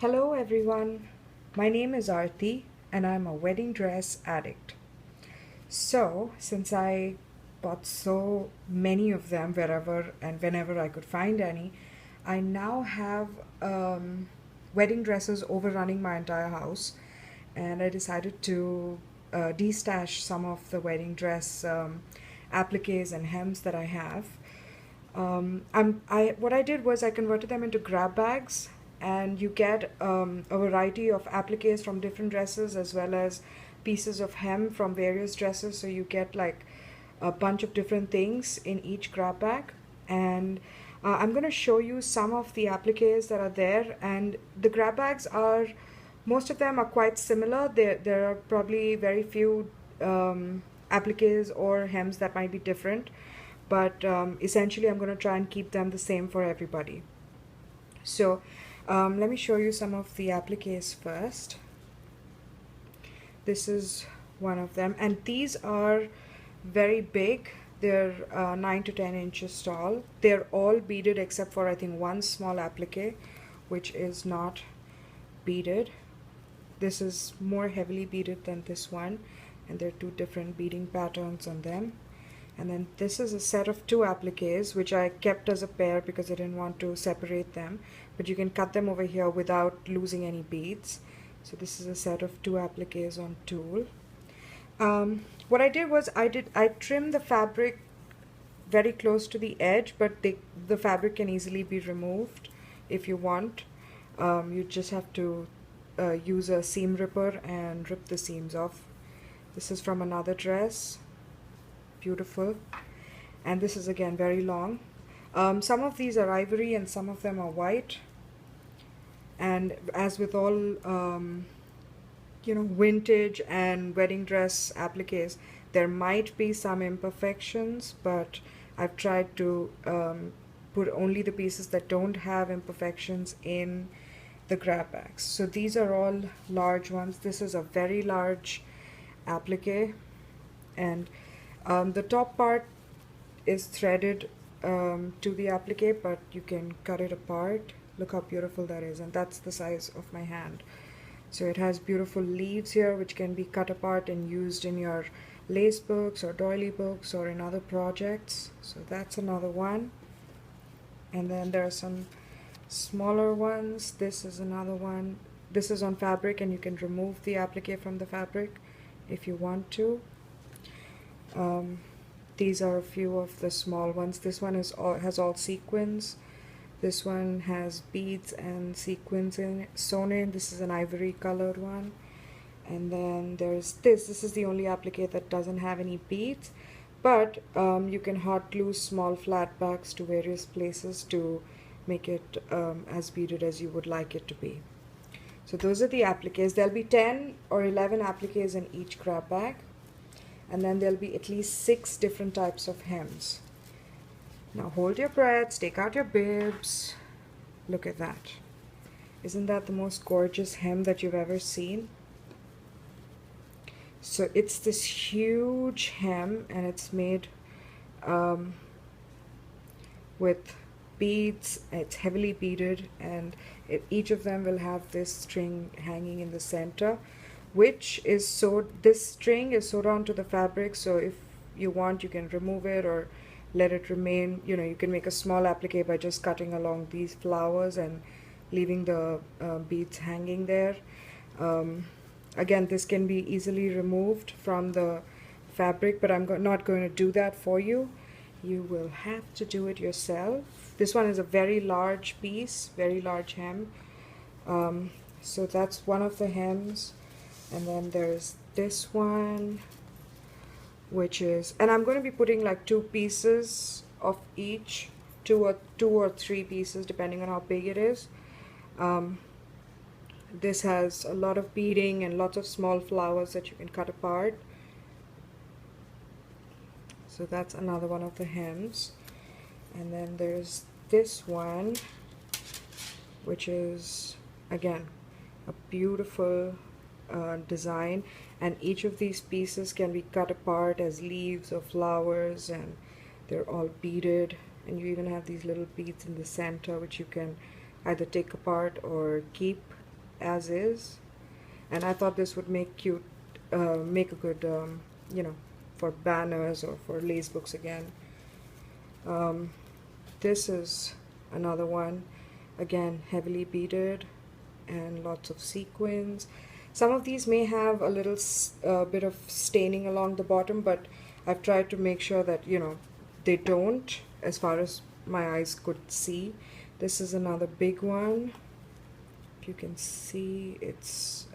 Hello everyone, my name is Aarti and I'm a wedding dress addict. So, since I bought so many of them wherever and whenever I could find any, I now have wedding dresses overrunning my entire house, and I decided to destash some of the wedding dress appliques and hems that I have. What I did was I converted them into grab bags, and you get a variety of appliques from different dresses as well as pieces of hem from various dresses. So you get like a bunch of different things in each grab bag, and I'm going to show you some of the appliques that are there. And the grab bags are, most of them are quite similar. There are probably very few appliques or hems that might be different, but essentially I'm going to try and keep them the same for everybody. So let me show you some of the appliques first. This is one of them, and these are very big. They're 9 to 10 inches tall. They're all beaded except for I think one small applique which is not beaded. This is more heavily beaded than this one, and there are two different beading patterns on them. And then this is a set of two appliques which I kept as a pair because I didn't want to separate them, but you can cut them over here without losing any beads. So this is a set of two appliques on tulle. What I did was I trimmed the fabric very close to the edge, but the fabric can easily be removed if you want. You just have to use a seam ripper and rip the seams off. This is from another dress. Beautiful. And this is again very long. Some of these are ivory and some of them are white. And as with all vintage and wedding dress appliques, there might be some imperfections, but I've tried to put only the pieces that don't have imperfections in the grab bags. So these are all large ones. This is a very large applique, and the top part is threaded to the applique, but you can cut it apart. Look how beautiful that is, and that's the size of my hand. So it has beautiful leaves here which can be cut apart and used in your lace books or doily books or in other projects. So that's another one. And then there are some smaller ones. This is another one. This is on fabric, and you can remove the applique from the fabric if you want to. These are a few of the small ones. This one has all sequins. This one has beads and sequins in it, sewn in. This is an ivory colored one. And then there's this. This is the only applique that doesn't have any beads, but you can hot glue small flat backs to various places to make it as beaded as you would like it to be. So those are the appliques. There'll be 10 or 11 appliques in each grab bag, and then there'll be at least 6 different types of hems. Now hold your breaths, take out your bibs. Look at that. Isn't that the most gorgeous hem that you've ever seen? So it's this huge hem, and it's made with beads. It's heavily beaded, and each of them will have this string hanging in the center, which is sewed. This string is sewed onto the fabric, so if you want, you can remove it or let it remain. You can make a small applique by just cutting along these flowers and leaving the beads hanging there. Again, this can be easily removed from the fabric, but I'm not going to do that for you. You will have to do it yourself. This one is a very large piece, very large hem. So that's one of the hems. And then there's this one, which is, and I'm going to be putting like 2 pieces of each, two or three pieces depending on how big it is. This has a lot of beading and lots of small flowers that you can cut apart. So that's another one of the hems. And then there's this one, which is again a beautiful design, and each of these pieces can be cut apart as leaves or flowers, and they're all beaded, and you even have these little beads in the center which you can either take apart or keep. as is, and I thought this would make cute, make a good, you know, for banners or for lace books again. This is another one, again heavily beaded and lots of sequins. Some of these may have a little bit of staining along the bottom, but I've tried to make sure that, you know, they don't, as far as my eyes could see. This is another big one. If you can see, it's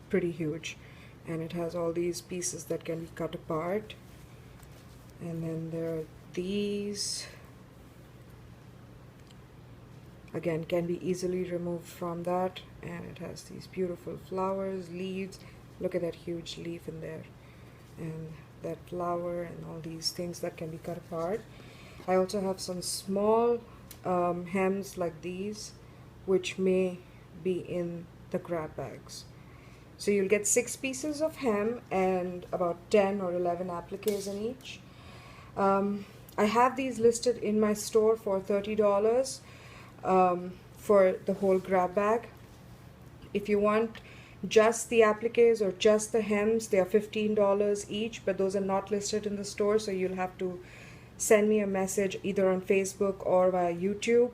pretty huge, and it has all these pieces that can be cut apart. And then there are these, again, can be easily removed from that, and it has these beautiful flowers, leaves. Look at that huge leaf in there, and that flower, and all these things that can be cut apart. I also have some small hems like these, which may be in the grab bags. So you'll get 6 pieces of hem and about 10 or 11 appliques in each. I have these listed in my store for $30 for the whole grab bag. If you want just the appliques or just the hems, they are $15 each, but those are not listed in the store, so you'll have to send me a message either on Facebook or via YouTube,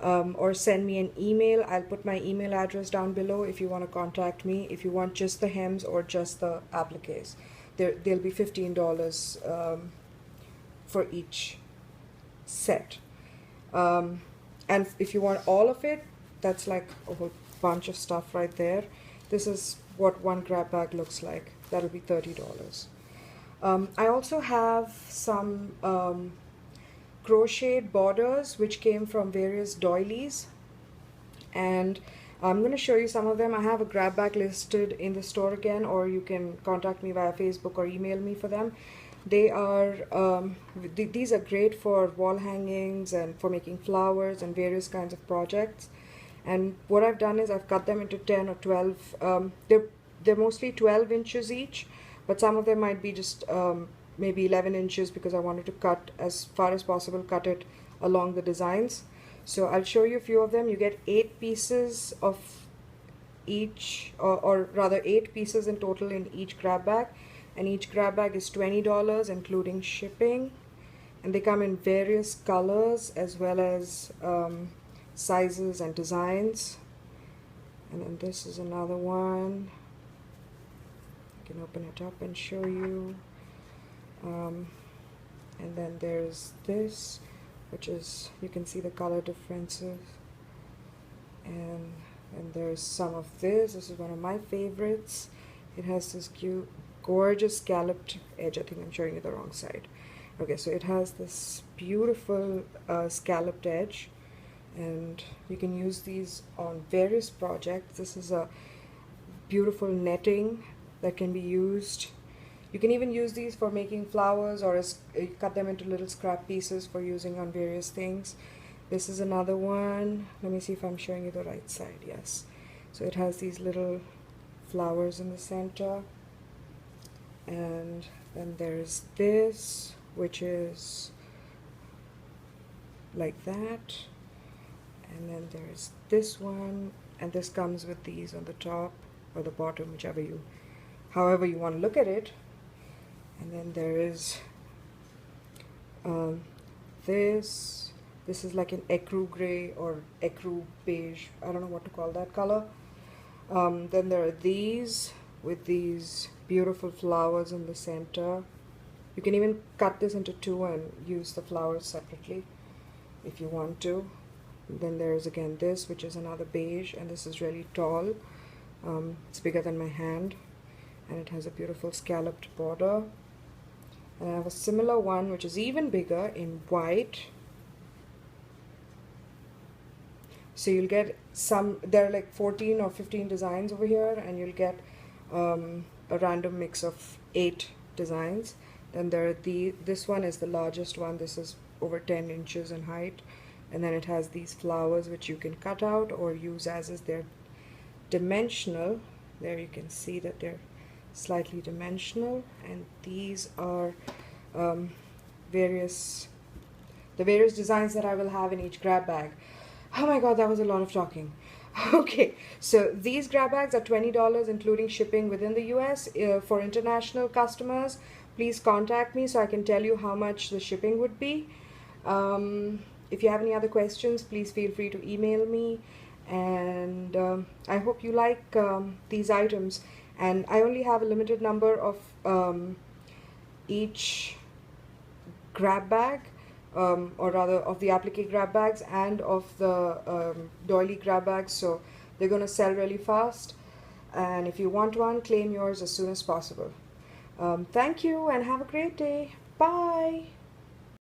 or send me an email. I'll put my email address down below if you want to contact me, if you want just the hems or just the appliques. They'll be $15 for each set. And if you want all of it, that's like a whole bunch of stuff right there. This is what one grab bag looks like. That'll be $30. I also have some crochet borders which came from various doilies, and I'm going to show you some of them. I have a grab bag listed in the store again, or you can contact me via Facebook or email me for them. They are these are great for wall hangings and for making flowers and various kinds of projects. And what I've done is I've cut them into 10 or 12. They're mostly 12 inches each, but some of them might be just maybe 11 inches because I wanted to cut as far as possible, cut it along the designs. So I'll show you a few of them. You get 8 pieces of each, or rather 8 pieces in total in each grab bag, and each grab bag is $20 including shipping, and they come in various colors as well as sizes and designs. And then this is another one. I can open it up and show you. And then there's this, which is, you can see the color differences. And there's some of this. This is one of my favorites. It has this cute, gorgeous scalloped edge. I think I'm showing you the wrong side. Okay, so it has this beautiful scalloped edge, and you can use these on various projects. This is a beautiful netting that can be used. You can even use these for making flowers, or cut them into little scrap pieces for using on various things. This is another one. Let me see if I'm showing you the right side. Yes. So it has these little flowers in the center. And then there's this, which is like that. And then there's this one, and this comes with these on the top or the bottom, however you want to look at it. And then there is this is like an ecru gray or ecru beige, I don't know what to call that color. Then there are these with these beautiful flowers in the center. You can even cut this into 2 and use the flowers separately if you want to. Then there's again this, which is another beige, and this is really tall. It's bigger than my hand, and it has a beautiful scalloped border. And I have a similar one which is even bigger in white. So you'll get some, there are like 14 or 15 designs over here, and you'll get a random mix of 8 designs. Then there are this one is the largest one. This is over 10 inches in height, and then it has these flowers which you can cut out or use as is. They're dimensional. There you can see that they're slightly dimensional, and these are various designs that I will have in each grab bag. Oh my god, that was a lot of talking. Okay, so these grab bags are $20 including shipping within the US. For international customers, please contact me so I can tell you how much the shipping would be. If you have any other questions, please feel free to email me. And I hope you like these items. And I only have a limited number of each grab bag, or rather of the applique grab bags and of the doily grab bags, so they're going to sell really fast, and if you want one, claim yours as soon as possible. Thank you and have a great day. Bye.